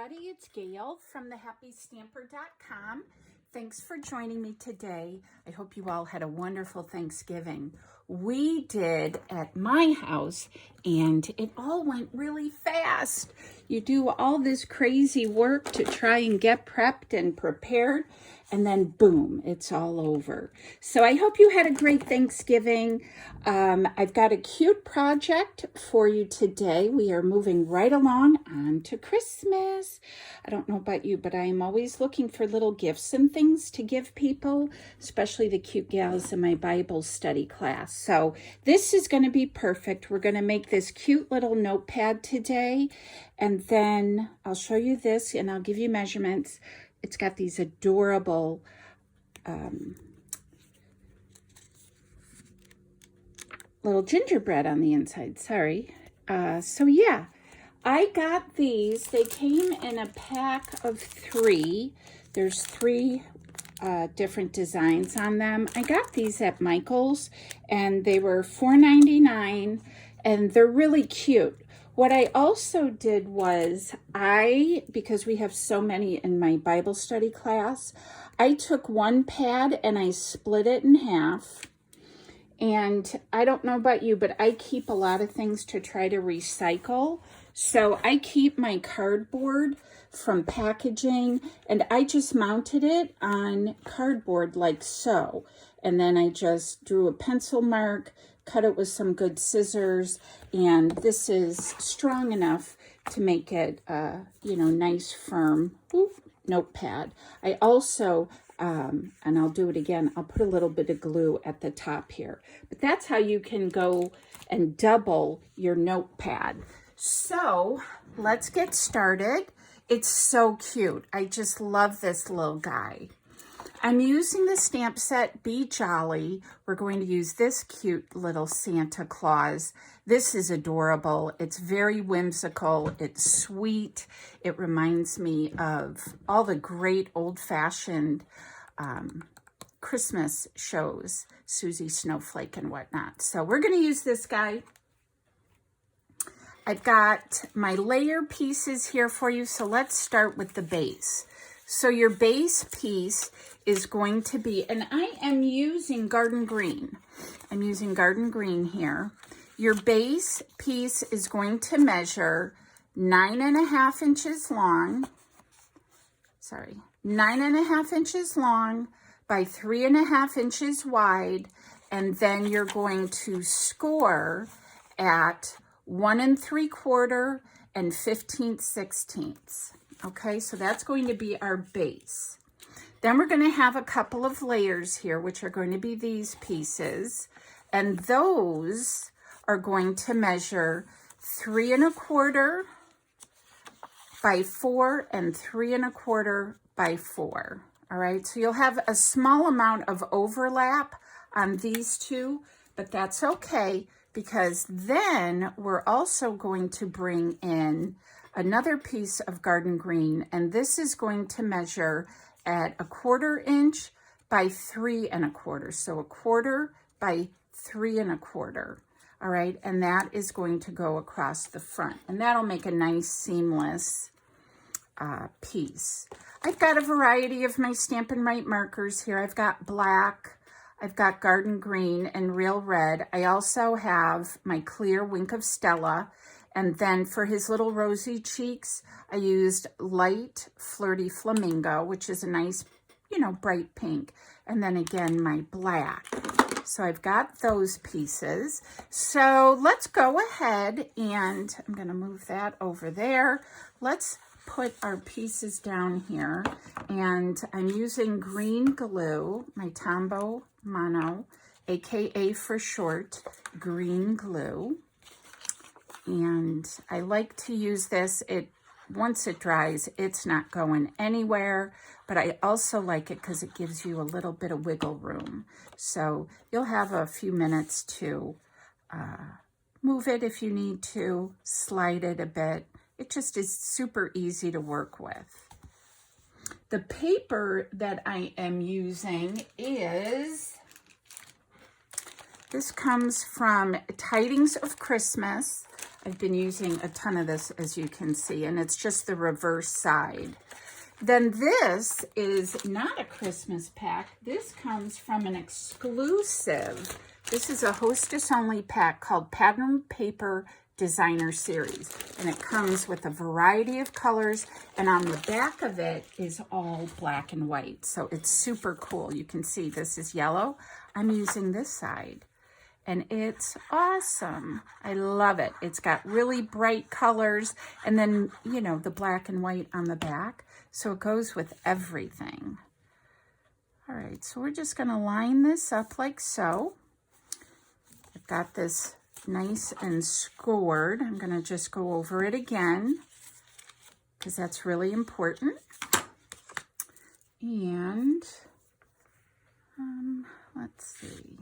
everybody. It's Gail from thehappystamper.com. Thanks for joining me today. I hope you all had a wonderful Thanksgiving. We did at my house, and it all went really fast. You do all this crazy work to try and get prepped and prepared, and then boom, it's all over. So I hope you had a great Thanksgiving. I've got a cute project for you today. We are moving right along on to Christmas. I don't know about you, but I am always looking for little gifts and things to give people, especially the cute gals in my Bible study class. So this is going to be perfect. We're going to make this cute little notepad today, and then I'll show you this and I'll give you measurements. It's got these adorable little gingerbread on the inside. Sorry. So yeah, I got these. They came in a pack of 3. There's 3 different designs on them. I got these at Michael's, and they were $4.99, and they're really cute. What I also did was because we have so many in my Bible study class, I took one pad and I split it in half. And I don't know about you, but I keep a lot of things to try to recycle. So I keep my cardboard from packaging, and I just mounted it on cardboard like so. And then I just drew a pencil mark, cut it with some good scissors, and this is strong enough to make it, nice, firm notepad. I also, and I'll do it again, I'll put a little bit of glue at the top here. But that's how you can go and double your notepad. So let's get started. It's so cute. I just love this little guy. I'm using the stamp set Be Jolly. We're going to use this cute little Santa Claus. This is adorable. It's very whimsical. It's sweet. It reminds me of all the great old-fashioned Christmas shows, Susie Snowflake and whatnot. So we're going to use this guy. I've got my layer pieces here for you. So let's start with the base. So your base piece is going to be, and I am using garden green. I'm using garden green here. Your base piece is going to measure 9.5 inches long. 9.5 inches long by 3.5 inches wide. And then you're going to score at 1 3/4 and 15/16. Okay, so that's going to be our base. Then we're going to have a couple of layers here, which are going to be these pieces. And those are going to measure 3 1/4 by 4 and 3 1/4 by 4. All right, so you'll have a small amount of overlap on these two, but that's okay, because then we're also going to bring in another piece of garden green, and this is going to measure at 1/4 inch by 3 1/4. So 1/4 by 3 1/4. All right, and that is going to go across the front, and that'll make a nice seamless piece. I've got a variety of my Stampin' Right markers here. I've got black, I've got garden green and real red. I also have my clear Wink of Stella. And then for his little rosy cheeks, I used light Flirty Flamingo, which is a nice, bright pink. And then again, my black. So I've got those pieces. So let's go ahead, and I'm going to move that over there. Let's put our pieces down here. And I'm using green glue, my Tombow Mono, aka for short, green glue. And I like to use this. Once it dries, it's not going anywhere, but I also like it because it gives you a little bit of wiggle room. So you'll have a few minutes to move it if you need to, slide it a bit. It just is super easy to work with. The paper that I am using this comes from Tidings of Christmas. I've been using a ton of this, as you can see, and it's just the reverse side. Then this is not a Christmas pack. This comes from an exclusive. This is a Hostess only pack called Pattern Paper Designer Series. And it comes with a variety of colors. And on the back of it is all black and white. So it's super cool. You can see this is yellow. I'm using this side. And it's awesome. I love it. It's got really bright colors. And then, you know, the black and white on the back. So it goes with everything. All right, so we're just going to line this up like so. I've got this nice and scored. I'm going to just go over it again because that's really important. And let's see.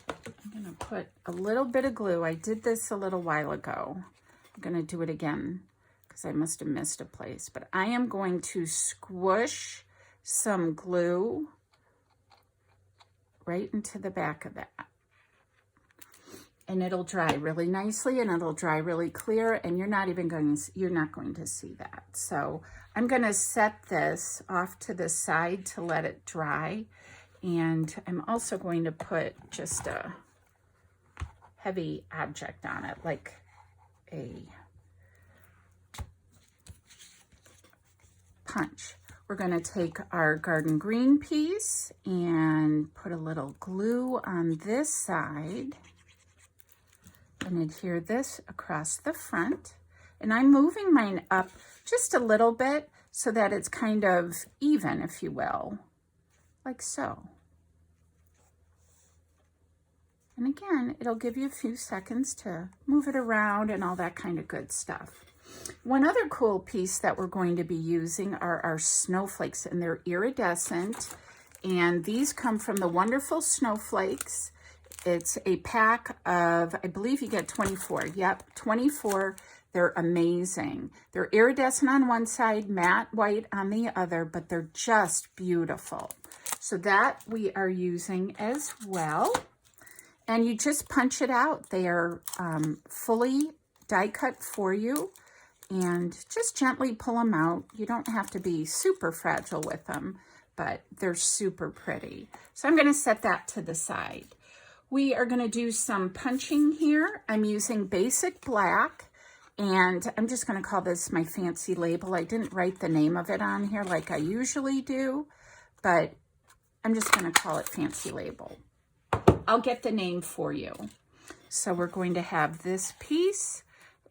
I'm going to put a little bit of glue. I did this a little while ago. I'm going to do it again because I must have missed a place. But I am going to squish some glue right into the back of that. And it'll dry really nicely and it'll dry really clear, and you're not going to see that. So I'm going to set this off to the side to let it dry. And I'm also going to put just a heavy object on it, like a punch. We're going to take our garden green piece and put a little glue on this side and adhere this across the front. And I'm moving mine up just a little bit so that it's kind of even, if you will, like so. And again, it'll give you a few seconds to move it around and all that kind of good stuff. One other cool piece that we're going to be using are our snowflakes, and they're iridescent. And these come from the Wonderful Snowflakes. It's a pack of, I believe you get 24. Yep, 24. They're amazing. They're iridescent on one side, matte white on the other, but they're just beautiful. So that we are using as well. And you just punch it out. They are fully die cut for you, and just gently pull them out. You don't have to be super fragile with them, but they're super pretty. So I'm going to set that to the side. We are going to do some punching here. I'm using basic black, and I'm just going to call this my fancy label. I didn't write the name of it on here like I usually do, but I'm just going to call it fancy label. I'll get the name for you. So we're going to have this piece,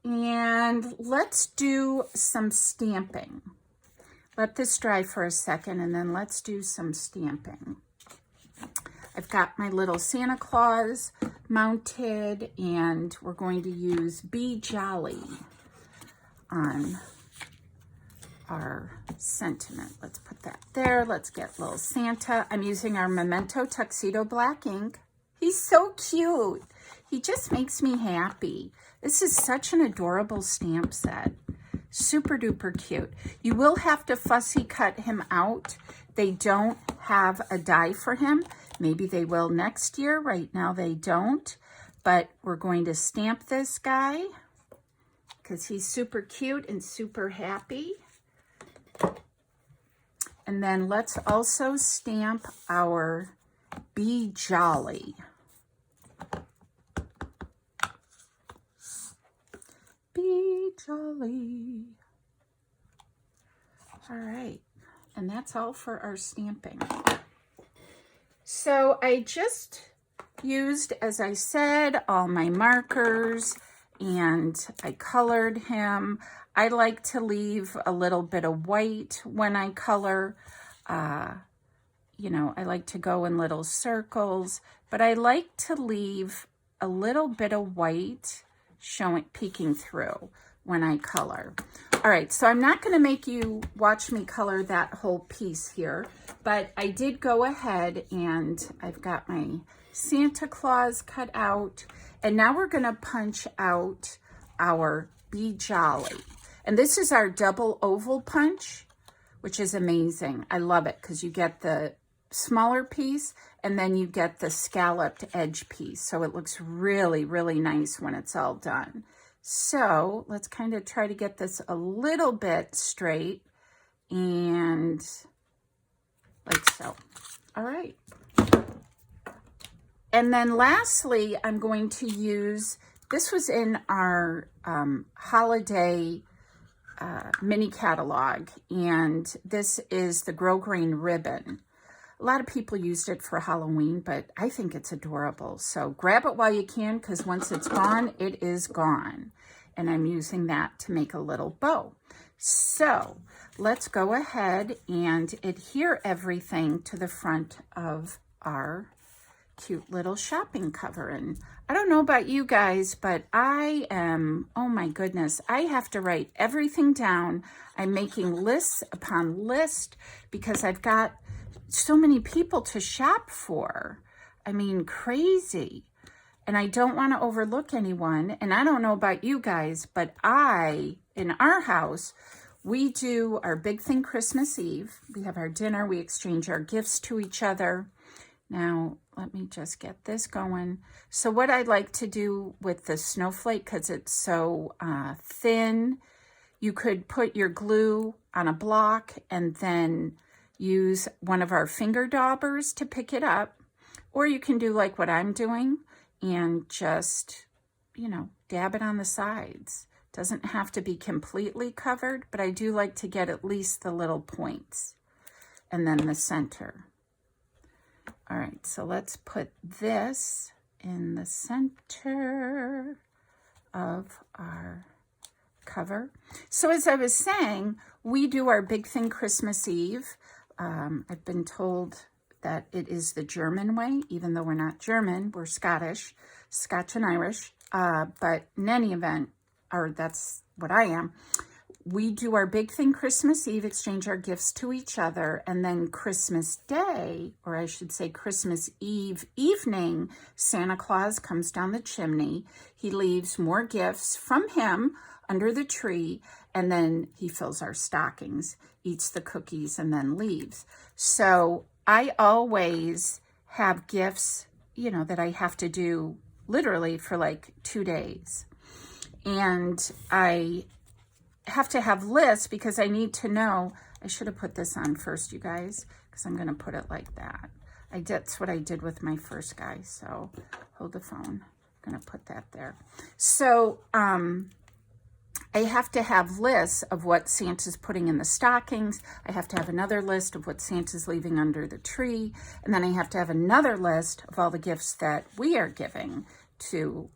and let's do some stamping. Let this dry for a second, and then let's do some stamping. I've got my little Santa Claus mounted, and we're going to use Be Jolly on our sentiment. Let's put that there. Let's get little Santa. I'm using our Memento Tuxedo Black ink. He's so cute. He just makes me happy. This is such an adorable stamp set. Super duper cute. You will have to fussy cut him out. They don't have a die for him. Maybe they will next year. Right now they don't. But we're going to stamp this guy because he's super cute and super happy. And then let's also stamp our Be Jolly. Be jolly. All right, and that's all for our stamping. So I just used, as I said, all my markers, and I colored him. I like to leave a little bit of white when I color. You know, I like to go in little circles, but I like to leave a little bit of white peeking through when I color. All right, so I'm not going to make you watch me color that whole piece here, but I did go ahead and I've got my Santa Claus cut out, and now we're going to punch out our Be Jolly. And this is our double oval punch, which is amazing. I love it because you get the smaller piece, and then you get the scalloped edge piece. So it looks really, really nice when it's all done. So let's kind of try to get this a little bit straight, and like so. All right. And then lastly, I'm going to use, this was in our holiday mini catalog, and this is the grosgrain ribbon. A lot of people used it for Halloween, but I think it's adorable. So grab it while you can, because once it's gone, it is gone. And I'm using that to make a little bow. So let's go ahead and adhere everything to the front of our cute little shopping cover. And I don't know about you guys, but I am, oh my goodness, I have to write everything down. I'm making lists upon list because I've got so many people to shop for. I mean, crazy. And I don't want to overlook anyone. And I don't know about you guys, but in our house, we do our big thing Christmas Eve. We have our dinner. We exchange our gifts to each other. Now, let me just get this going. So what I like to do with the snowflake, because it's so thin, you could put your glue on a block and then use one of our finger daubers to pick it up. Or you can do like what I'm doing and just, you know, dab it on the sides. Doesn't have to be completely covered, but I do like to get at least the little points and then the center. All right, so let's put this in the center of our cover. So as I was saying, we do our big thing Christmas Eve. I've been told that it is the German way, even though we're not German, we're Scottish, Scotch and Irish. But in any event, or that's what I am, we do our big thing Christmas Eve, exchange our gifts to each other, and then Christmas Day, or I should say Christmas Eve evening, Santa Claus comes down the chimney. He leaves more gifts from him under the tree, and then he fills our stockings, eats the cookies, and then leaves. So I always have gifts, you know, that I have to do literally for like 2 days. And I have to have lists because I need to know. I should have put this on first, you guys, because I'm going to put it like that. That's what I did with my first guy. So hold the phone. I'm going to put that there. So I have to have lists of what Santa's putting in the stockings. I have to have another list of what Santa's leaving under the tree. And then I have to have another list of all the gifts that we are giving to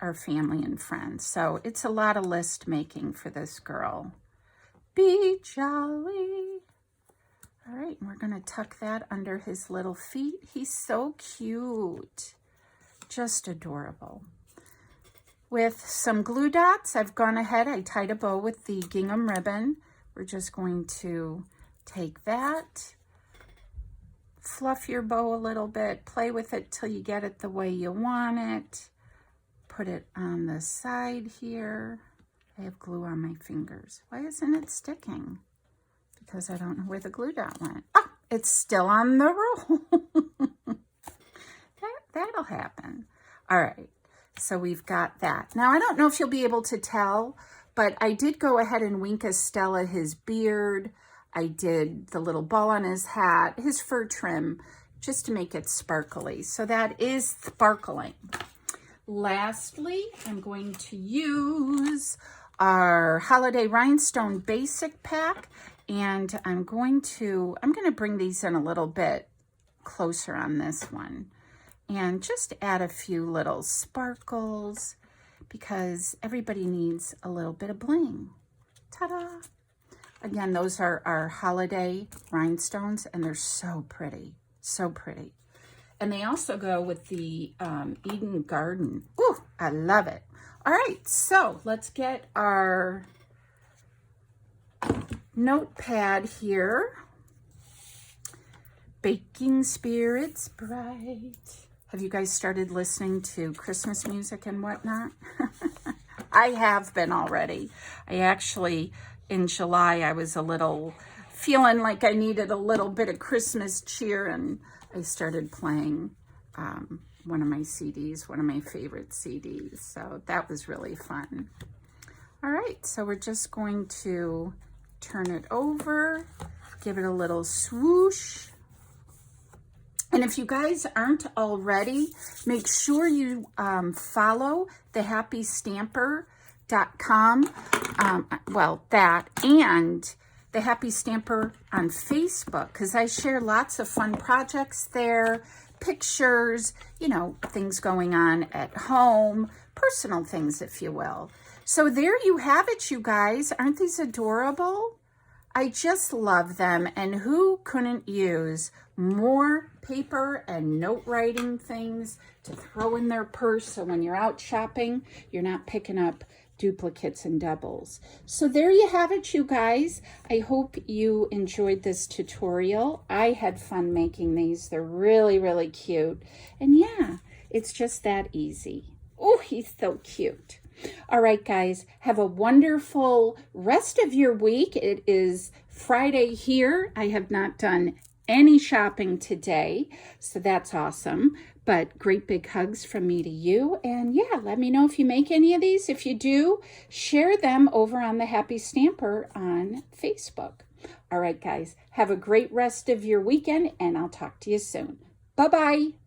our family and friends. So it's a lot of list making for this girl. Be jolly. All right, and we're going to tuck that under his little feet. He's so cute. Just adorable. With some glue dots, I've gone ahead. I tied a bow with the gingham ribbon. We're just going to take that, fluff your bow a little bit, play with it till you get it the way you want it. Put it on the side here. I have glue on my fingers. Why isn't it sticking? Because I don't know where the glue dot went. Oh, it's still on the roll. That'll happen. All right, so we've got that. Now, I don't know if you'll be able to tell, but I did go ahead and wink Estella his beard. I did the little bow on his hat, his fur trim, just to make it sparkly. So that is sparkling. Lastly, I'm going to use our Holiday Rhinestone Basic Pack, and I'm going to bring these in a little bit closer on this one and just add a few little sparkles because everybody needs a little bit of bling. Ta-da! Again, those are our holiday rhinestones, and they're so pretty, so pretty. And they also go with the Eden Garden. Ooh, I love it. All right, so let's get our notepad here. Baking spirits bright. Have you guys started listening to Christmas music and whatnot? I have been already. I actually, in July, I was a little feeling like I needed a little bit of Christmas cheer, and I started playing one of my CDs, one of my favorite CDs. So that was really fun. All right, so we're just going to turn it over, give it a little swoosh. And if you guys aren't already, make sure you follow thehappystamper.com, that, and The Happy Stamper on Facebook, because I share lots of fun projects there, pictures, you know, things going on at home, personal things, if you will. So there you have it, you guys. Aren't these adorable? I just love them, and who couldn't use more paper and note writing things to throw in their purse so when you're out shopping, you're not picking up duplicates and doubles. So there you have it, you guys. I hope you enjoyed this tutorial. I had fun making these. They're really, really cute. And yeah, it's just that easy. Oh, he's so cute. All right, guys, have a wonderful rest of your week. It is Friday here. I have not done any shopping today, so that's awesome. But great big hugs from me to you. And yeah, let me know if you make any of these. If you do, share them over on the Happy Stamper on Facebook. All right, guys, have a great rest of your weekend, and I'll talk to you soon. Bye-bye.